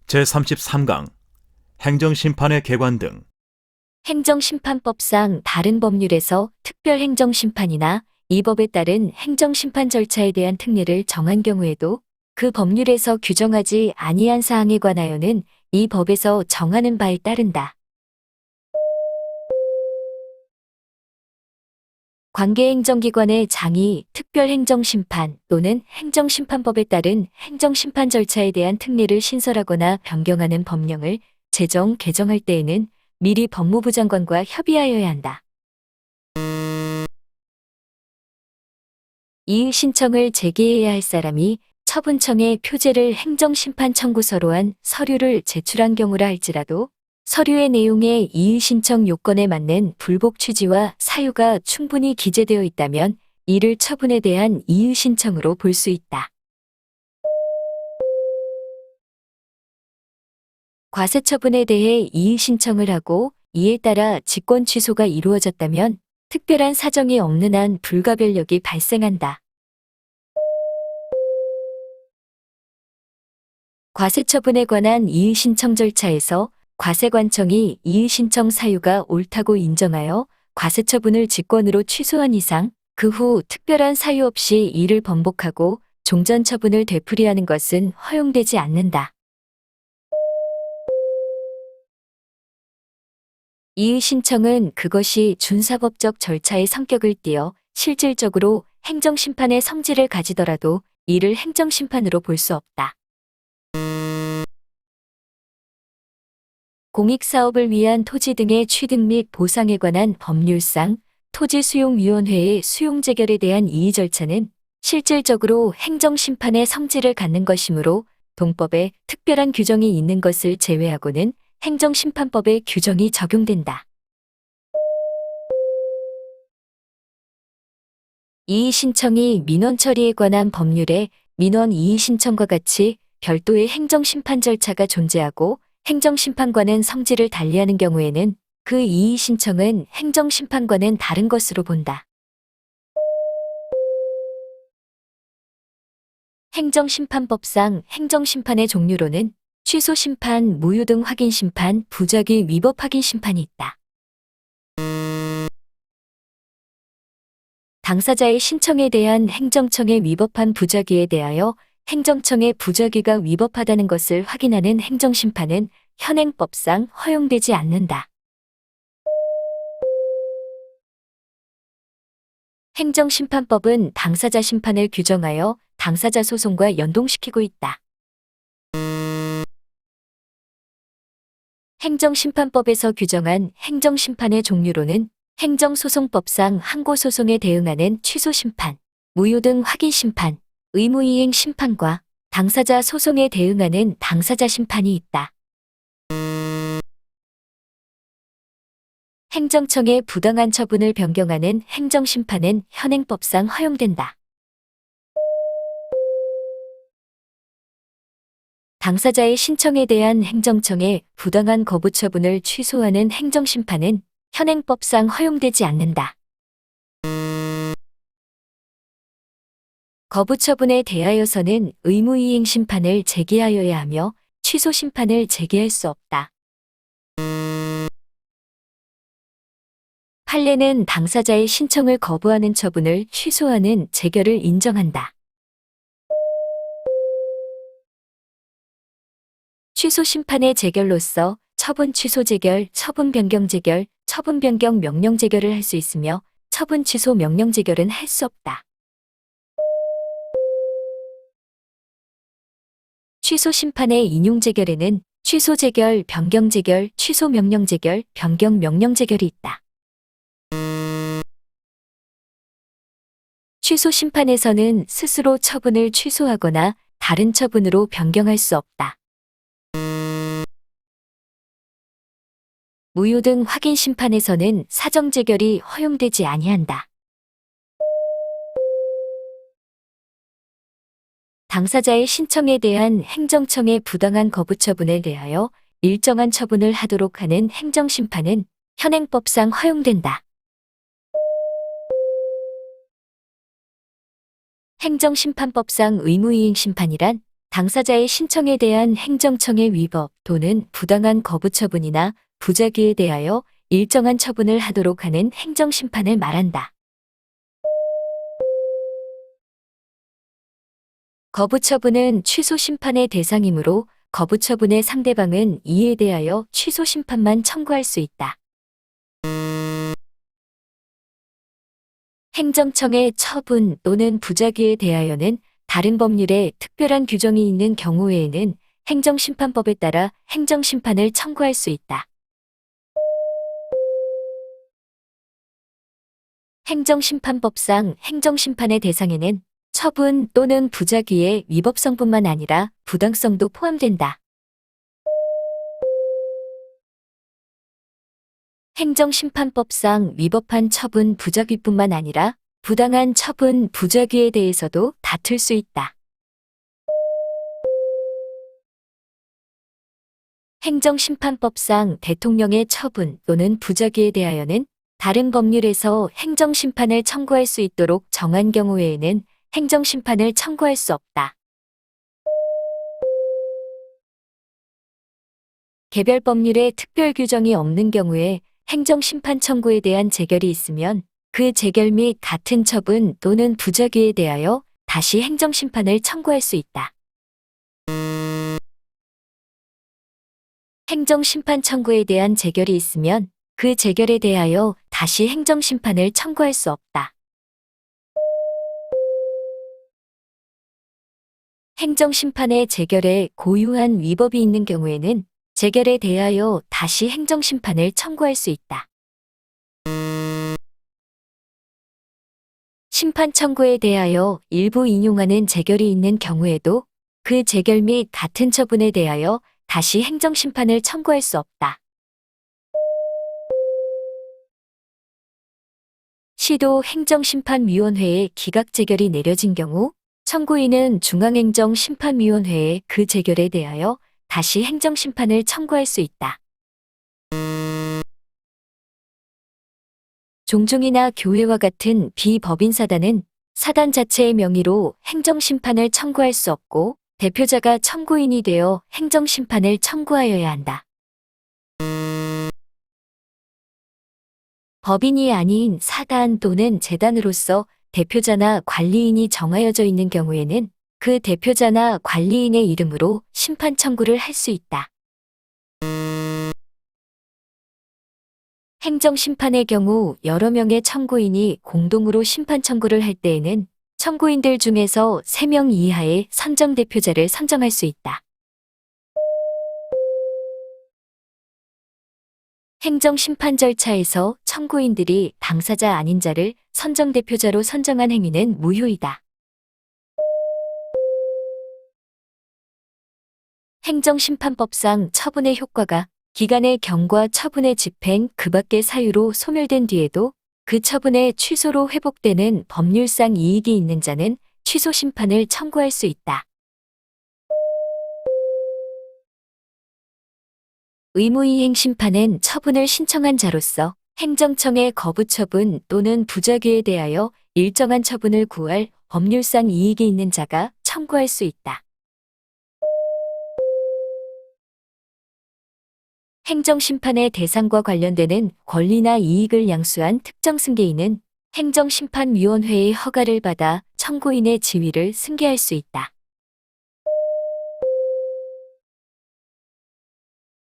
제33강 행정심판의 개관 등. 행정심판법상 다른 법률에서 특별행정심판이나 이 법에 따른 행정심판 절차에 대한 특례를 정한 경우에도 그 법률에서 규정하지 아니한 사항에 관하여는 이 법에서 정하는 바에 따른다. 관계행정기관의 장이 특별행정심판 또는 행정심판법에 따른 행정심판 절차에 대한 특례를 신설하거나 변경하는 법령을 제정, 개정할 때에는 미리 법무부 장관과 협의하여야 한다. 이의 신청을 제기해야 할 사람이 처분청에 표제를 행정심판 청구서로 한 서류를 제출한 경우라 할지라도 서류의 내용에 이의 신청 요건에 맞는 불복 취지와 사유가 충분히 기재되어 있다면 이를 처분에 대한 이의 신청으로 볼 수 있다. 과세처분에 대해 이의 신청을 하고 이에 따라 직권 취소가 이루어졌다면 특별한 사정이 없는 한 불가별력이 발생한다. 과세처분에 관한 이의 신청 절차에서 과세관청이 이의 신청 사유가 옳다고 인정하여 과세처분을 직권으로 취소한 이상 그 후 특별한 사유 없이 이를 번복하고 종전처분을 되풀이하는 것은 허용되지 않는다. 이의 신청은 그것이 준사법적 절차의 성격을 띠어 실질적으로 행정심판의 성질을 가지더라도 이를 행정심판으로 볼 수 없다. 공익사업을 위한 토지 등의 취득 및 보상에 관한 법률상 토지수용위원회의 수용재결에 대한 이의 절차는 실질적으로 행정심판의 성질을 갖는 것이므로 동법에 특별한 규정이 있는 것을 제외하고는 행정심판법의 규정이 적용된다. 이의 신청이 민원 처리에 관한 법률에 민원 이의 신청과 같이 별도의 행정심판 절차가 존재하고 행정심판과는 성질을 달리하는 경우에는 그 이의 신청은 행정심판과는 다른 것으로 본다. 행정심판법상 행정심판의 종류로는 취소심판, 무효등 확인심판, 부작위 위법 확인심판이 있다. 당사자의 신청에 대한 행정청의 위법한 부작위에 대하여 행정청의 부작위가 위법하다는 것을 확인하는 행정심판은 현행법상 허용되지 않는다. 행정심판법은 당사자 심판을 규정하여 당사자 소송과 연동시키고 있다. 행정심판법에서 규정한 행정심판의 종류로는 행정소송법상 항고소송에 대응하는 취소심판, 무효등 확인심판, 의무이행 심판과 당사자 소송에 대응하는 당사자 심판이 있다. 행정청의 부당한 처분을 변경하는 행정심판은 현행법상 허용된다. 당사자의 신청에 대한 행정청의 부당한 거부 처분을 취소하는 행정심판은 현행법상 허용되지 않는다. 거부 처분에 대하여서는 의무이행 심판을 제기하여야 하며 취소 심판을 제기할 수 없다. 판례는 당사자의 신청을 거부하는 처분을 취소하는 재결을 인정한다. 취소 심판의 재결로서 처분 취소 재결, 처분 변경 재결, 처분 변경 명령 재결을 할 수 있으며 처분 취소 명령 재결은 할 수 없다. 취소 심판의 인용 재결에는 취소 재결, 변경 재결, 취소 명령 재결, 변경 명령 재결이 있다. 취소 심판에서는 스스로 처분을 취소하거나 다른 처분으로 변경할 수 없다. 무효등 확인 심판에서는 사정 재결이 허용되지 아니한다. 당사자의 신청에 대한 행정청의 부당한 거부 처분에 대하여 일정한 처분을 하도록 하는 행정심판은 현행법상 허용된다. 행정심판법상 의무이행 심판이란 당사자의 신청에 대한 행정청의 위법 또는 부당한 거부 처분이나 부작위에 대하여 일정한 처분을 하도록 하는 행정심판을 말한다. 거부 처분은 취소 심판의 대상이므로 거부 처분의 상대방은 이에 대하여 취소 심판만 청구할 수 있다. 행정청의 처분 또는 부작위에 대하여는 다른 법률에 특별한 규정이 있는 경우 외에는 행정심판법에 따라 행정심판을 청구할 수 있다. 행정심판법상 행정심판의 대상에는 처분 또는 부작위의 위법성뿐만 아니라 부당성도 포함된다. 행정심판법상 위법한 처분 부작위뿐만 아니라 부당한 처분 부작위에 대해서도 다툴 수 있다. 행정심판법상 대통령의 처분 또는 부작위에 대하여는 다른 법률에서 행정심판을 청구할 수 있도록 정한 경우 외에는 행정심판을 청구할 수 없다. 개별 법률에 특별 규정이 없는 경우에 행정심판 청구에 대한 재결이 있으면 그 재결 및 같은 처분 또는 부작위에 대하여 다시 행정심판을 청구할 수 있다. 행정심판 청구에 대한 재결이 있으면 그 재결에 대하여 다시 행정심판을 청구할 수 없다. 행정심판의 재결에 고유한 위법이 있는 경우에는 재결에 대하여 다시 행정심판을 청구할 수 있다. 심판 청구에 대하여 일부 인용하는 재결이 있는 경우에도 그 재결 및 같은 처분에 대하여 다시 행정심판을 청구할 수 없다. 시도 행정심판위원회에 기각재결이 내려진 경우 청구인은 중앙행정심판위원회에 그 재결에 대하여 다시 행정심판을 청구할 수 있다. 종중이나 교회와 같은 비법인 사단은 사단 자체의 명의로 행정심판을 청구할 수 없고 대표자가 청구인이 되어 행정심판을 청구하여야 한다. 법인이 아닌 사단 또는 재단으로서 대표자나 관리인이 정하여져 있는 경우에는 그 대표자나 관리인의 이름으로 심판 청구를 할 수 있다. 행정심판의 경우 여러 명의 청구인이 공동으로 심판 청구를 할 때에는 청구인들 중에서 3명 이하의 선정 대표자를 선정할 수 있다. 행정심판 절차에서 청구인들이 당사자 아닌 자를 선정 대표자로 선정한 행위는 무효이다. 행정심판법상 처분의 효과가 기간의 경과 처분의 집행 그 밖의 사유로 소멸된 뒤에도 그 처분의 취소로 회복되는 법률상 이익이 있는 자는 취소 심판을 청구할 수 있다. 의무이행 심판은 처분을 신청한 자로서 행정청의 거부 처분 또는 부작위에 대하여 일정한 처분을 구할 법률상 이익이 있는 자가 청구할 수 있다. 행정심판의 대상과 관련되는 권리나 이익을 양수한 특정 승계인은 행정심판위원회의 허가를 받아 청구인의 지위를 승계할 수 있다.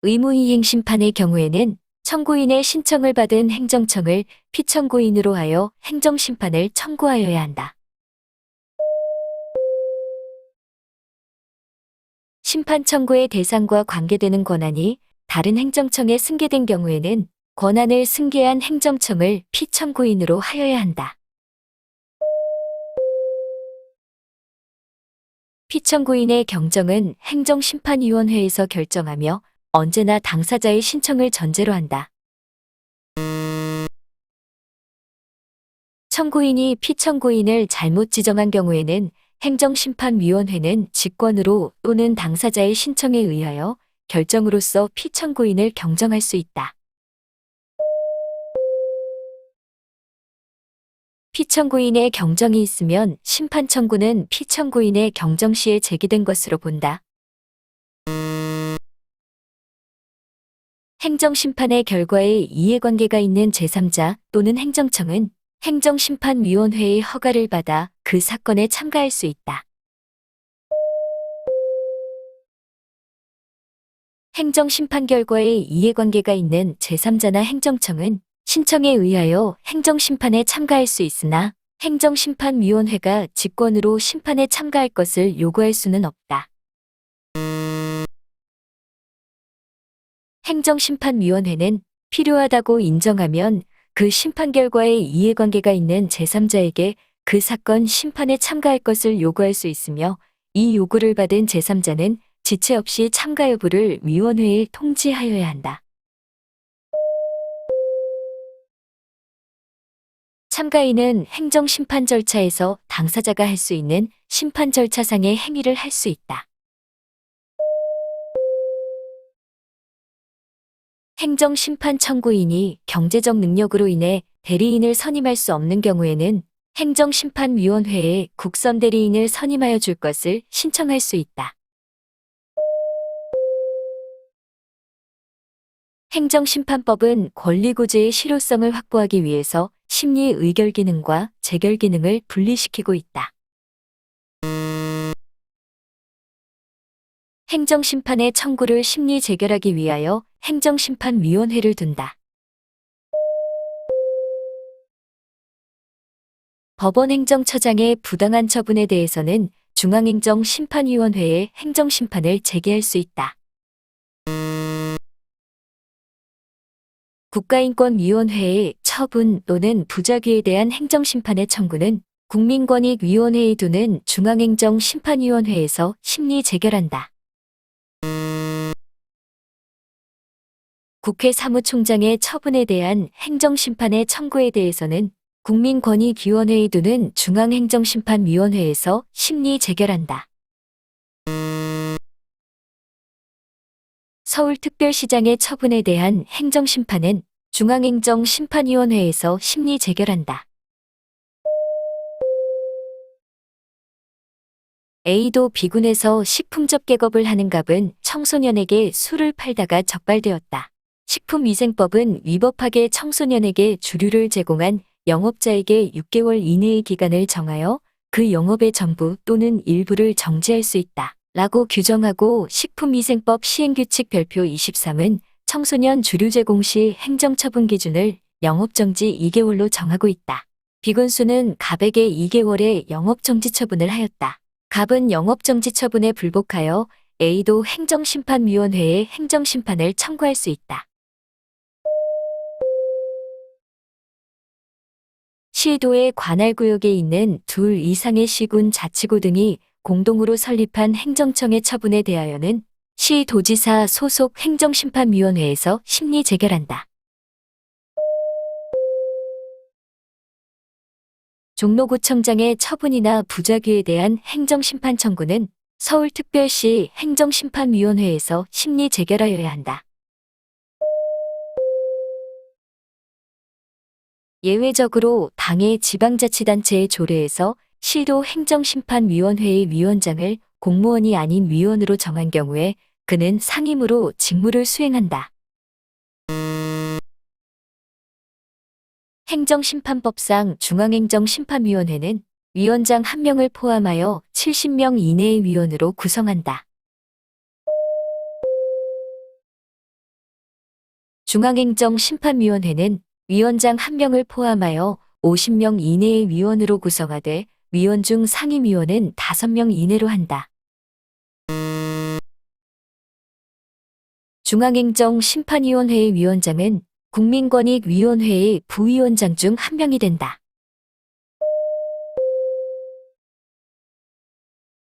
의무이행 심판의 경우에는 청구인의 신청을 받은 행정청을 피청구인으로 하여 행정심판을 청구하여야 한다. 심판 청구의 대상과 관계되는 권한이 다른 행정청에 승계된 경우에는 권한을 승계한 행정청을 피청구인으로 하여야 한다. 피청구인의 경정은 행정심판위원회에서 결정하며 언제나 당사자의 신청을 전제로 한다. 청구인이 피청구인을 잘못 지정한 경우에는 행정심판위원회는 직권으로 또는 당사자의 신청에 의하여 결정으로써 피청구인을 경정할 수 있다. 피청구인의 경정이 있으면 심판 청구는 피청구인의 경정 시에 제기된 것으로 본다. 행정심판의 결과에 이해관계가 있는 제3자 또는 행정청은 행정심판위원회의 허가를 받아 그 사건에 참가할 수 있다. 행정심판 결과에 이해관계가 있는 제3자나 행정청은 신청에 의하여 행정심판에 참가할 수 있으나 행정심판위원회가 직권으로 심판에 참가할 것을 요구할 수는 없다. 행정심판위원회는 필요하다고 인정하면 그 심판 결과에 이해관계가 있는 제3자에게 그 사건 심판에 참가할 것을 요구할 수 있으며 이 요구를 받은 제3자는 지체 없이 참가 여부를 위원회에 통지하여야 한다. 참가인은 행정심판 절차에서 당사자가 할 수 있는 심판 절차상의 행위를 할 수 있다. 행정심판 청구인이 경제적 능력으로 인해 대리인을 선임할 수 없는 경우에는 행정심판위원회에 국선 대리인을 선임하여 줄 것을 신청할 수 있다. 행정심판법은 권리구제의 실효성을 확보하기 위해서 심리 의결 기능과 재결 기능을 분리시키고 있다. 행정심판의 청구를 심리 재결하기 위하여 행정심판위원회를 둔다. 법원 행정처장의 부당한 처분에 대해서는 중앙행정심판위원회에 행정심판을 제기할 수 있다. 국가인권위원회의 처분 또는 부작위에 대한 행정심판의 청구는 국민권익위원회에 두는 중앙행정심판위원회에서 심리 재결한다. 국회 사무총장의 처분에 대한 행정심판의 청구에 대해서는 국민권익위원회에 두는 중앙행정심판위원회에서 심리 재결한다. 서울특별시장의 처분에 대한 행정심판은 중앙행정심판위원회에서 심리 재결한다. A도 B군에서 식품접객업을 하는 갑은 청소년에게 술을 팔다가 적발되었다. 식품위생법은 위법하게 청소년에게 주류를 제공한 영업자에게 6개월 이내의 기간을 정하여 그 영업의 전부 또는 일부를 정지할 수 있다. 라고 규정하고 식품위생법 시행규칙 별표 23은 청소년 주류 제공 시 행정처분 기준을 영업정지 2개월로 정하고 있다. B군수는 갑에게 2개월의 영업정지 처분을 하였다. 갑은 영업정지 처분에 불복하여 A도 행정심판위원회에 행정심판을 청구할 수 있다. 시도의 관할구역에 있는 둘 이상의 시군 자치구 등이 공동으로 설립한 행정청의 처분에 대하여는 시도지사 소속 행정심판위원회에서 심리 재결한다. 종로구청장의 처분이나 부작위에 대한 행정심판 청구는 서울특별시 행정심판위원회에서 심리 재결하여야 한다. 예외적으로 당의 지방자치단체의 조례에서 시도 행정심판위원회의 위원장을 공무원이 아닌 위원으로 정한 경우에 그는 상임으로 직무를 수행한다. 행정심판법상 중앙행정심판위원회는 위원장 1명을 포함하여 70명 이내의 위원으로 구성한다. 중앙행정심판위원회는 위원장 1명을 포함하여 50명 이내의 위원으로 구성하되 위원 중 상임위원은 5명 이내로 한다. 중앙행정심판위원회의 위원장은 국민권익위원회의 부위원장 중 1명이 된다.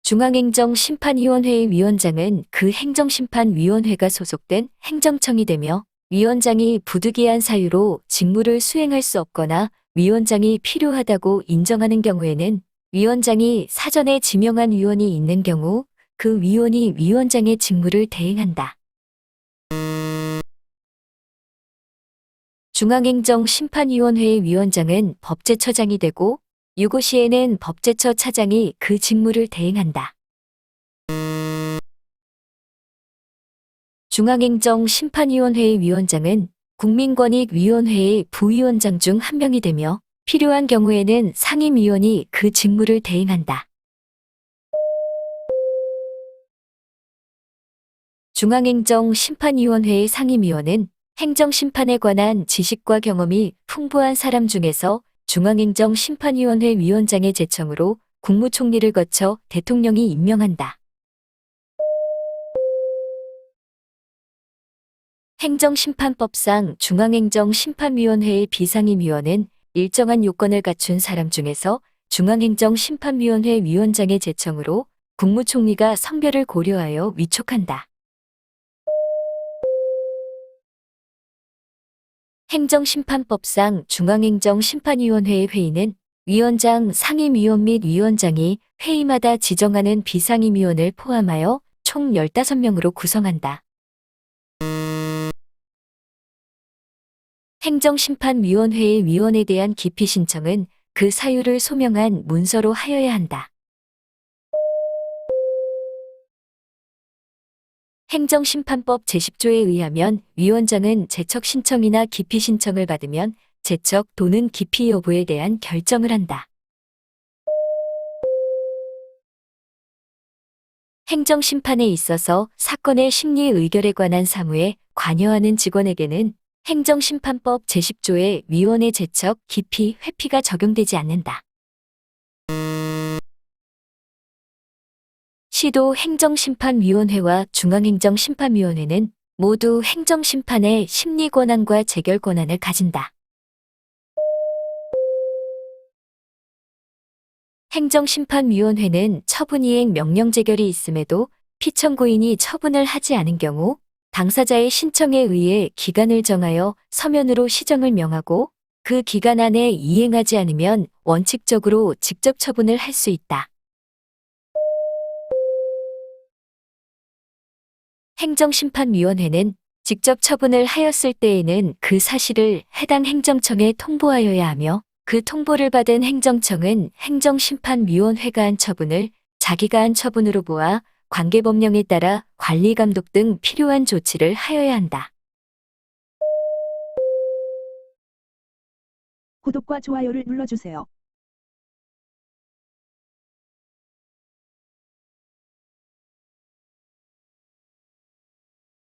중앙행정심판위원회의 위원장은 그 행정심판위원회가 소속된 행정청이 되며 위원장이 부득이한 사유로 직무를 수행할 수 없거나 위원장이 필요하다고 인정하는 경우에는 위원장이 사전에 지명한 위원이 있는 경우 그 위원이 위원장의 직무를 대행한다. 중앙행정심판위원회의 위원장은 법제처장이 되고 유고시에는 법제처 차장이 그 직무를 대행한다. 중앙행정심판위원회의 위원장은 국민권익위원회의 부위원장 중 한 명이 되며 필요한 경우에는 상임위원이 그 직무를 대행한다. 중앙행정심판위원회의 상임위원은 행정심판에 관한 지식과 경험이 풍부한 사람 중에서 중앙행정심판위원회 위원장의 제청으로 국무총리를 거쳐 대통령이 임명한다. 행정심판법상 중앙행정심판위원회의 비상임위원은 일정한 요건을 갖춘 사람 중에서 중앙행정심판위원회 위원장의 제청으로 국무총리가 성별을 고려하여 위촉한다. 행정심판법상 중앙행정심판위원회의 회의는 위원장, 상임위원 및 위원장이 회의마다 지정하는 비상임위원을 포함하여 총 15명으로 구성한다. 행정심판위원회의 위원에 대한 기피 신청은 그 사유를 소명한 문서로 하여야 한다. 행정심판법 제10조에 의하면 위원장은 제척 신청이나 기피 신청을 받으면 제척 또는 기피 여부에 대한 결정을 한다. 행정심판에 있어서 사건의 심리 의결에 관한 사무에 관여하는 직원에게는 행정심판법 제10조의 위원의 제척, 기피, 회피가 적용되지 않는다. 시도 행정심판위원회와 중앙행정심판위원회는 모두 행정심판의 심리권한과 재결권한을 가진다. 행정심판위원회는 처분이행 명령 재결이 있음에도 피청구인이 처분을 하지 않은 경우 당사자의 신청에 의해 기간을 정하여 서면으로 시정을 명하고 그 기간 안에 이행하지 않으면 원칙적으로 직접 처분을 할 수 있다. 행정심판위원회는 직접 처분을 하였을 때에는 그 사실을 해당 행정청에 통보하여야 하며 그 통보를 받은 행정청은 행정심판위원회가 한 처분을 자기가 한 처분으로 보아 관계법령에 따라 관리감독 등 필요한 조치를 하여야 한다. 구독과 좋아요를 눌러주세요.